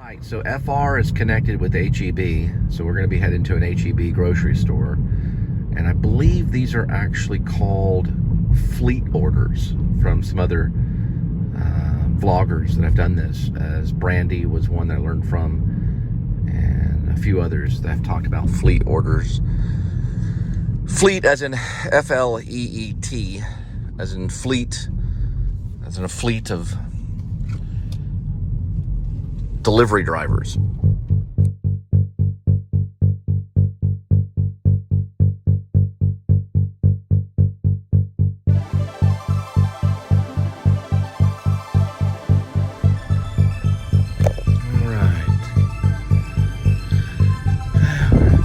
Right, so FR is connected with HEB, so we're going to be heading to an HEB grocery store, and I believe these are actually called fleet orders from some other vloggers that have done this, as Brandy was one that I learned from, and a few others that have talked about fleet orders. Fleet as in F-L-E-E-T, as in fleet, as in a fleet of delivery drivers.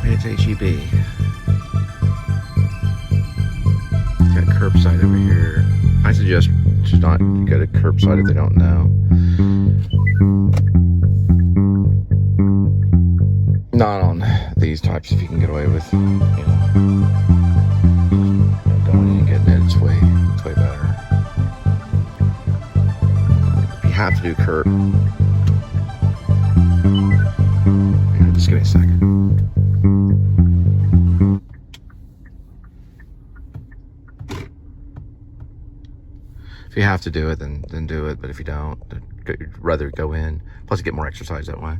It's HEB. Got curbside over here. I suggest to not go to curbside if they don't know. Not on these types if you can get away with, you know, going in and getting it. It's way better. If you have to do curb, just give me a second. If you have to do it, then do it. But if you don't, you'd rather go in. Plus, you get more exercise that way.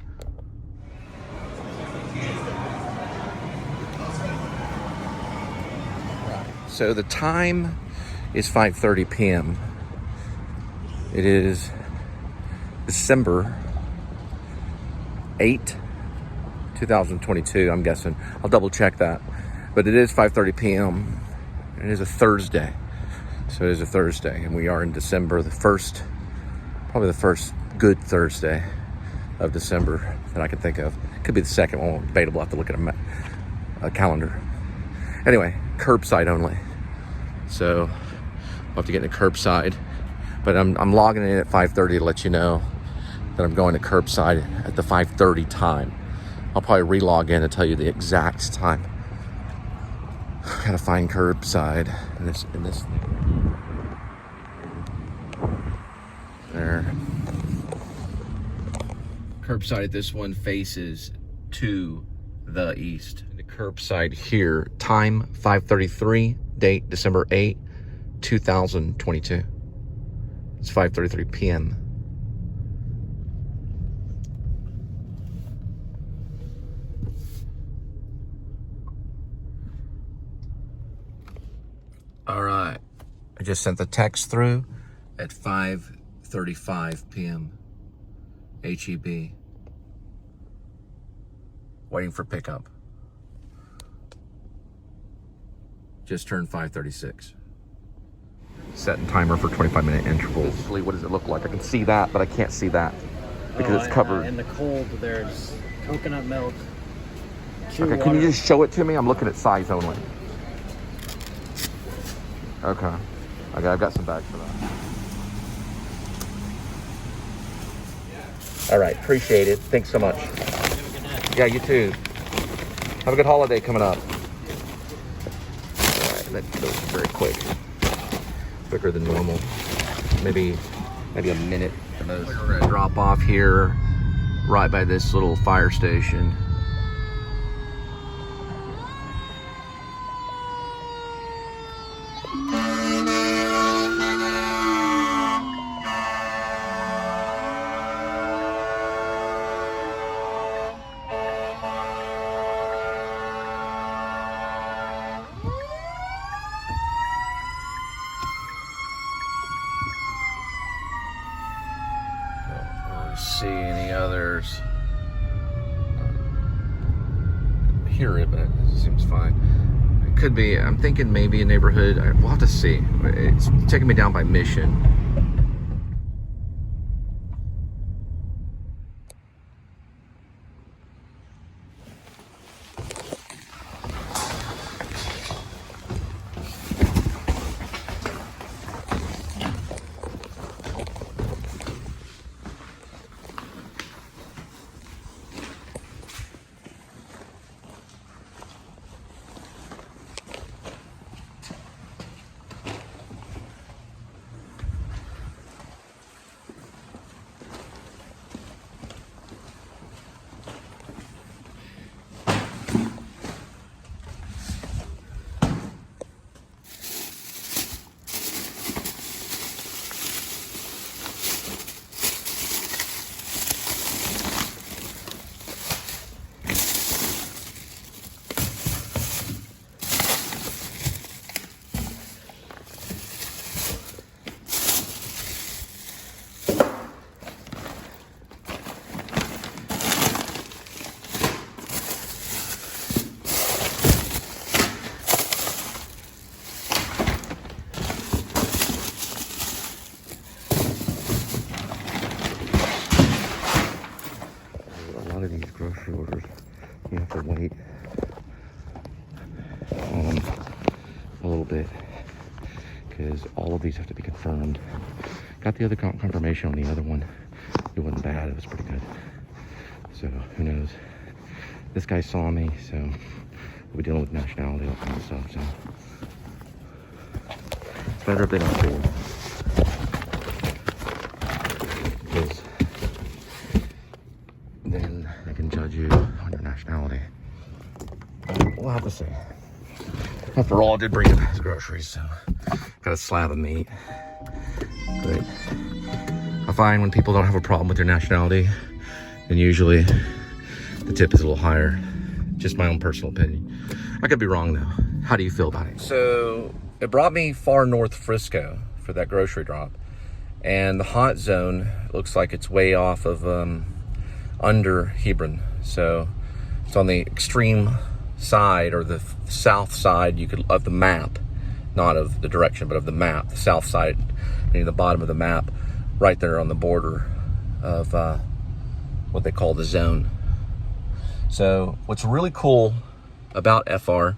So the time is 5:30 p.m. It is December 8, 2022. I'm guessing. I'll double check that. But it is 5:30 p.m. It is a Thursday. So it is a Thursday, and we are in December, the first, probably the first good Thursday of December that I can think of. Could be the second one, debatable. I'll have to look at a calendar. Anyway, curbside only. So I'll have to get into curbside, but I'm logging in at 5:30 to let you know that I'm going to curbside at the 5:30 time. I'll probably re-log in to tell you the exact time. Gotta find curbside in this there. Curbside at this one faces to the east. The curbside here, time 5:33, date December 8, 2022. It's 5:33 p.m. All right, I just sent the text through at 5:35 p.m. HEB. Waiting for pickup. Just turned 5:36. Setting timer for 25-minute intervals. Basically, what does it look like? I can see that, but I can't see that because it's covered. In the cold, there's coconut milk. Okay, can you just show it to me? I'm looking at size only. Okay, I've got some bags for that. All right, appreciate it. Thanks so much. Yeah, you too. Have a good holiday coming up. All right, that goes very quick. Quicker than normal. Maybe a minute at most. We're gonna drop off here right by this little fire station. See any others. Hear it, but it seems fine. It could be, I'm thinking maybe a neighborhood. We'll have to see. It's taking me down by Mission. of these grocery orders, you have to wait a little bit because all of these have to be confirmed. Got the other confirmation on the other one. It wasn't bad. It was pretty good. So who knows? This guy saw me, so we'll be dealing with nationality, all kind of stuff. So it's better if they don't see it. Because then they can judge you on your nationality. We'll have to see. After all, I did bring his groceries, so got a slab of meat. But I find when people don't have a problem with their nationality, then usually the tip is a little higher. Just my own personal opinion. I could be wrong though. How do you feel about it? So it brought me far north Frisco for that grocery drop. And the hot zone looks like it's way off of under Hebron. So it's on the extreme side, or the south side of the map, not of the direction, but of the map, the south side, meaning the bottom of the map, right there on the border of what they call the zone. So what's really cool about FR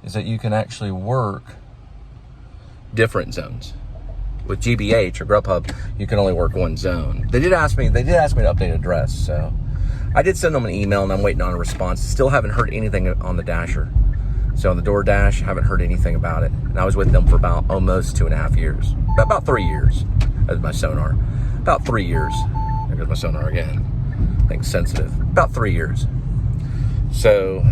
is that you can actually work different zones. With GBH or Grubhub, you can only work one zone. They did ask me to update address, so I did send them an email and I'm waiting on a response. Still haven't heard anything on the Dasher. So on the DoorDash, haven't heard anything about it. And I was with them for about almost 2.5 years. About 3 years as my sonar. About 3 years. There goes my sonar again. I think sensitive. About 3 years. So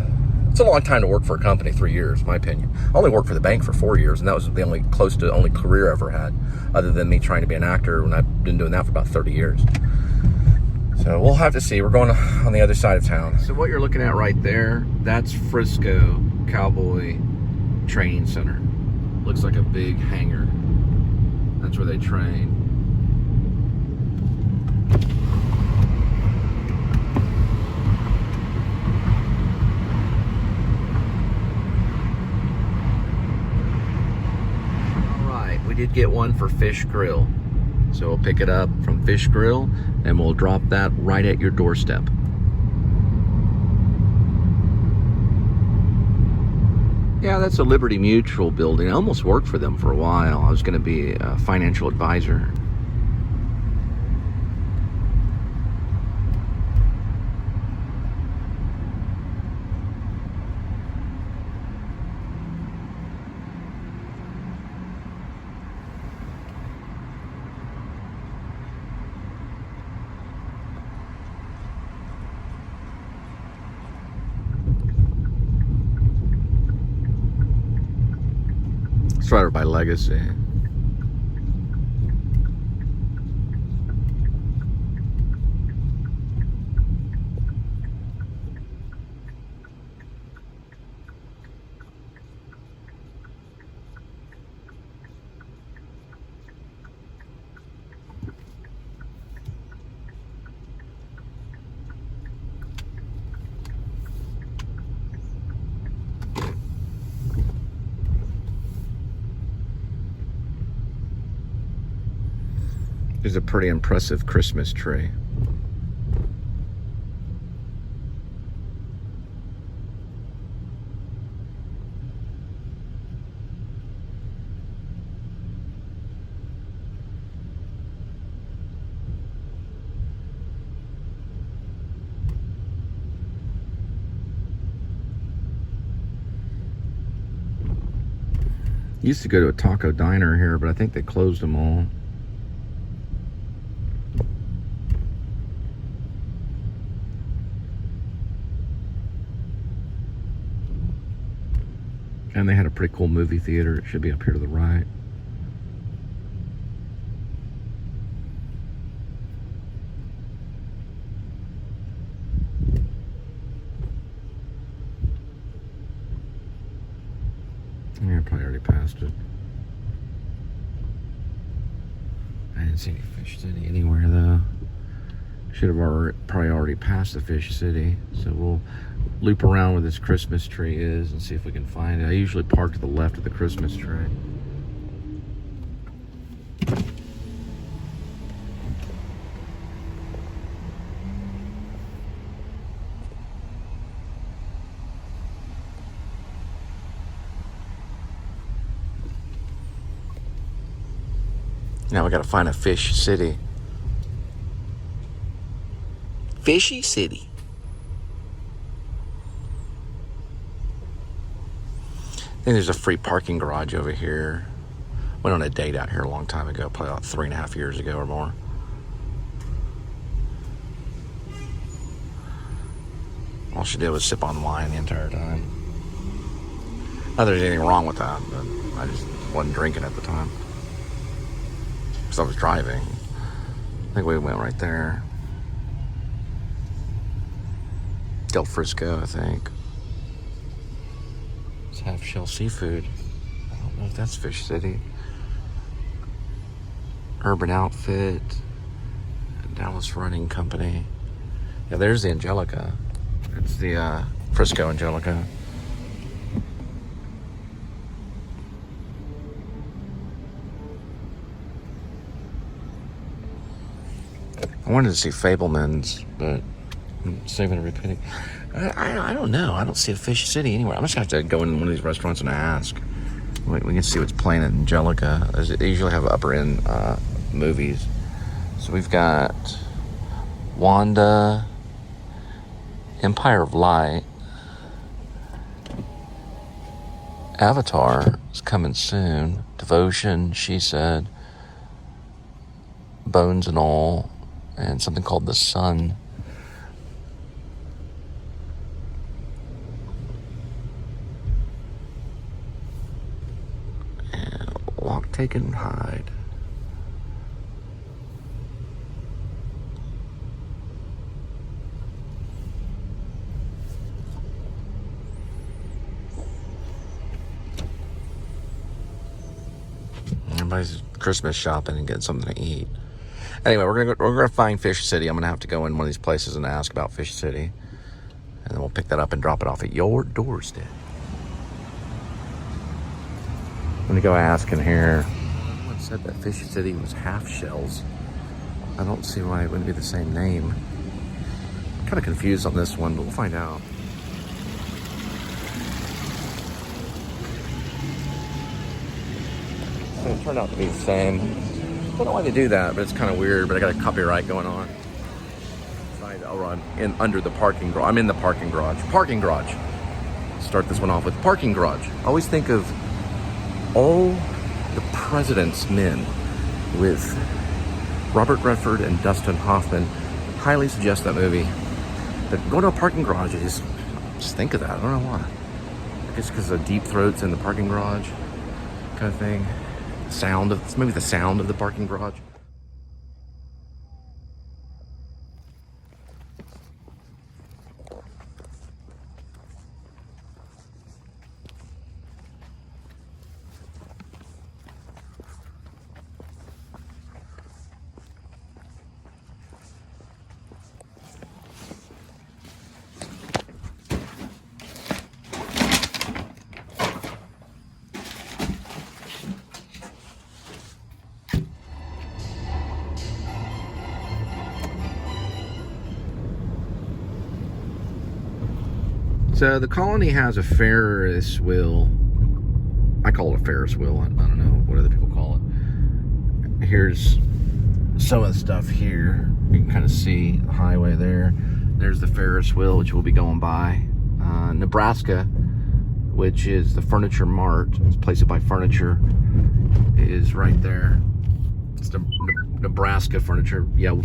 it's a long time to work for a company, 3 years, in my opinion. I only worked for the bank for 4 years, and that was the only career I ever had, other than me trying to be an actor, when I've been doing that for about 30 years. So we'll have to see. We're going on the other side of town. So what you're looking at right there, that's Frisco Cowboy Training Center. Looks like a big hangar. That's where they train. All right, we did get one for Fish Grill. So we'll pick it up from Fish Grill and we'll drop that right at your doorstep. Yeah, that's a Liberty Mutual building. I almost worked for them for a while. I was going to be a financial advisor. It's right over by Legacy. There's a pretty impressive Christmas tree. Used to go to a taco diner here, but I think they closed them all. And they had a pretty cool movie theater. It should be up here to the right. Yeah, I probably already passed it. I didn't see any Fish City anywhere though. Should have probably already passed the Fish City. So we'll loop around where this Christmas tree is and see if we can find it. I usually park to the left of the Christmas tree. Now we gotta find a fish city. Fishy city. I think there's a free parking garage over here. Went on a date out here a long time ago, probably about 3.5 years ago or more. All she did was sip on wine the entire time. Not that there's anything wrong with that, but I just wasn't drinking at the time. Because I was driving. I think we went right there. Del Frisco, I think. It's Half Shell Seafood. I don't know if that's Fish City. Urban Outfit. Dallas Running Company. Yeah, there's the Angelica. It's the Frisco Angelica. I wanted to see Fableman's, but I'm saving and repeating. I don't know. I don't see a Fish City anywhere. I'm just going to have to go in one of these restaurants and ask. We can see what's playing at Angelica. They usually have upper end movies. So we've got Wanda, Empire of Light, Avatar is coming soon, Devotion, She Said, Bones and All, and something called The Sun. And Lock, Take, and Hide. Everybody's Christmas shopping and getting something to eat. Anyway, we're gonna find Fish City. I'm gonna have to go in one of these places and ask about Fish City, and then we'll pick that up and drop it off at your doorstep. I'm gonna go ask in here. Someone said that Fish City was Half Shells. I don't see why it wouldn't be the same name. I'm kind of confused on this one, but we'll find out. So it turned out to be the same. I don't know why they do that, but it's kind of weird. But I got a copyright going on. I'll run in under the parking garage. I'm in the parking garage. Parking garage. Start this one off with parking garage. I always think of All the President's Men with Robert Redford and Dustin Hoffman. Highly suggest that movie. But going to a parking garage, I just think of that. I don't know why. I guess because of Deep Throats in the parking garage kind of thing. Maybe the sound of the parking garage. So the Colony has a Ferris wheel. I call it a Ferris wheel. I don't know what other people call it. Here's some of the stuff here. You can kind of see the highway there. There's the Ferris wheel, which we'll be going by. Nebraska, which is the Furniture Mart. It's Place to Buy Furniture, is right there. It's the Nebraska Furniture. Yeah,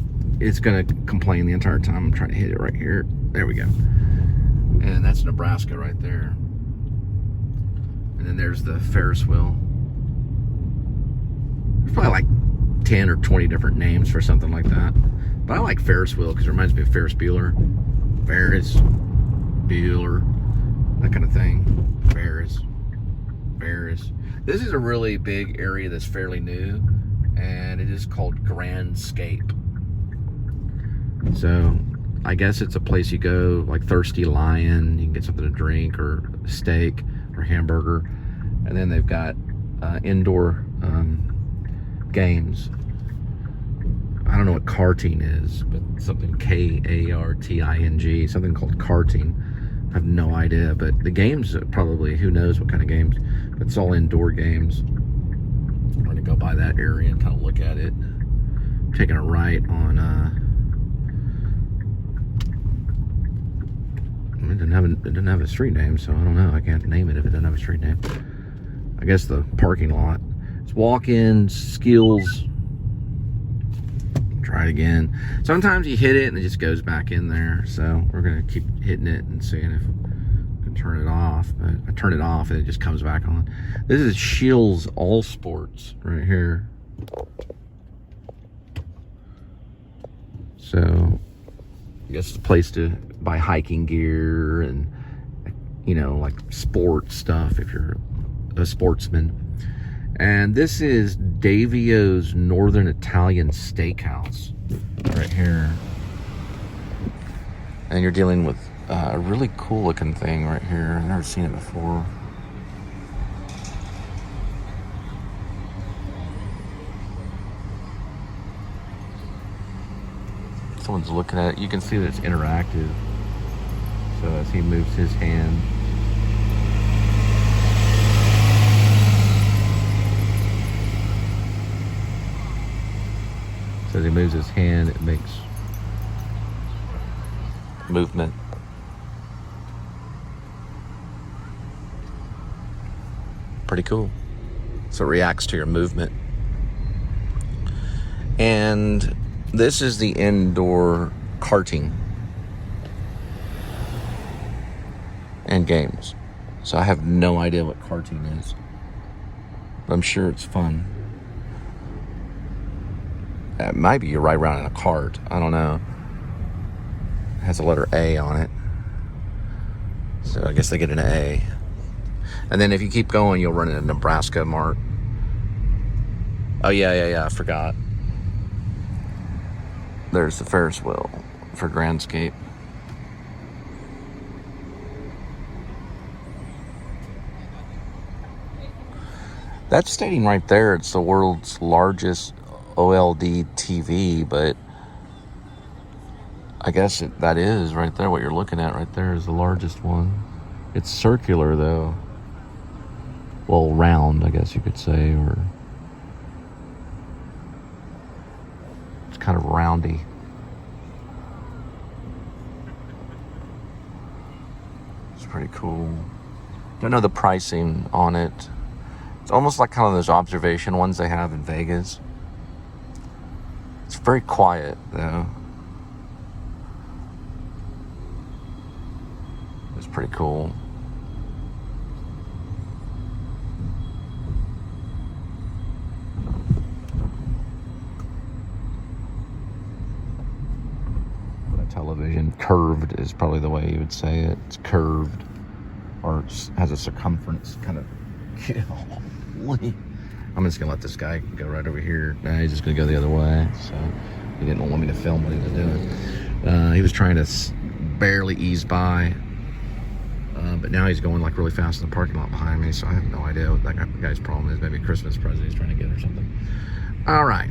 it's going to complain the entire time. I'm trying to hit it right here. There we go. And that's Nebraska right there. And then there's the Ferris wheel. There's probably like 10 or 20 different names for something like that. But I like Ferris wheel because it reminds me of Ferris Bueller. Ferris Bueller. That kind of thing. Ferris. This is a really big area that's fairly new. And it is called Grandscape. So I guess it's a place you go, like Thirsty Lion. You can get something to drink or a steak or hamburger. And then they've got indoor games. I don't know what karting is, but something Karting, something called karting. I have no idea, but the games probably, who knows what kind of games. But it's all indoor games. We're going to go by that area and kind of look at it. Taking a right on, it doesn't have a street name, so I don't know. I can't name it if it doesn't have a street name. I guess the parking lot. It's walk-in, skills. Try it again. Sometimes you hit it and it just goes back in there. So we're gonna keep hitting it and seeing if we can turn it off. But I turn it off and it just comes back on. This is Shields All Sports right here. So I guess it's a place to buy hiking gear and, you know, like sports stuff if you're a sportsman. And this is Davio's Northern Italian Steakhouse right here. And you're dealing with a really cool looking thing right here. I've never seen it before. Someone's looking at it. You can see that it's interactive. So as he moves his hand, as he moves his hand, it makes movement. Pretty cool. So it reacts to your movement. And this is the indoor karting and games. So I have no idea what karting is, but I'm sure it's fun. Maybe you ride around in a cart. I don't know. It has a letter A on it. So I guess they get an A. And then if you keep going, you'll run into Nebraska Mart. Oh, yeah. I forgot. There's the Ferris wheel for Grandscape. That's stating right there it's the world's largest OLED TV, but I guess that is right there. What you're looking at right there is the largest one. It's circular though. Well, round, I guess you could say, or it's kind of roundy. It's pretty cool. Don't know the pricing on it. It's almost like kind of those observation ones they have in Vegas. It's very quiet, though. It's pretty cool. The television curved is probably the way you would say it. It's curved, or it has a circumference kind of. I'm just gonna let this guy go right over here. Nah, he's just gonna go the other way. So he didn't want me to film what he was doing. He was trying to barely ease by, but now he's going like really fast in the parking lot behind me. So I have no idea what that guy's problem is. Maybe a Christmas present he's trying to get or something. All right.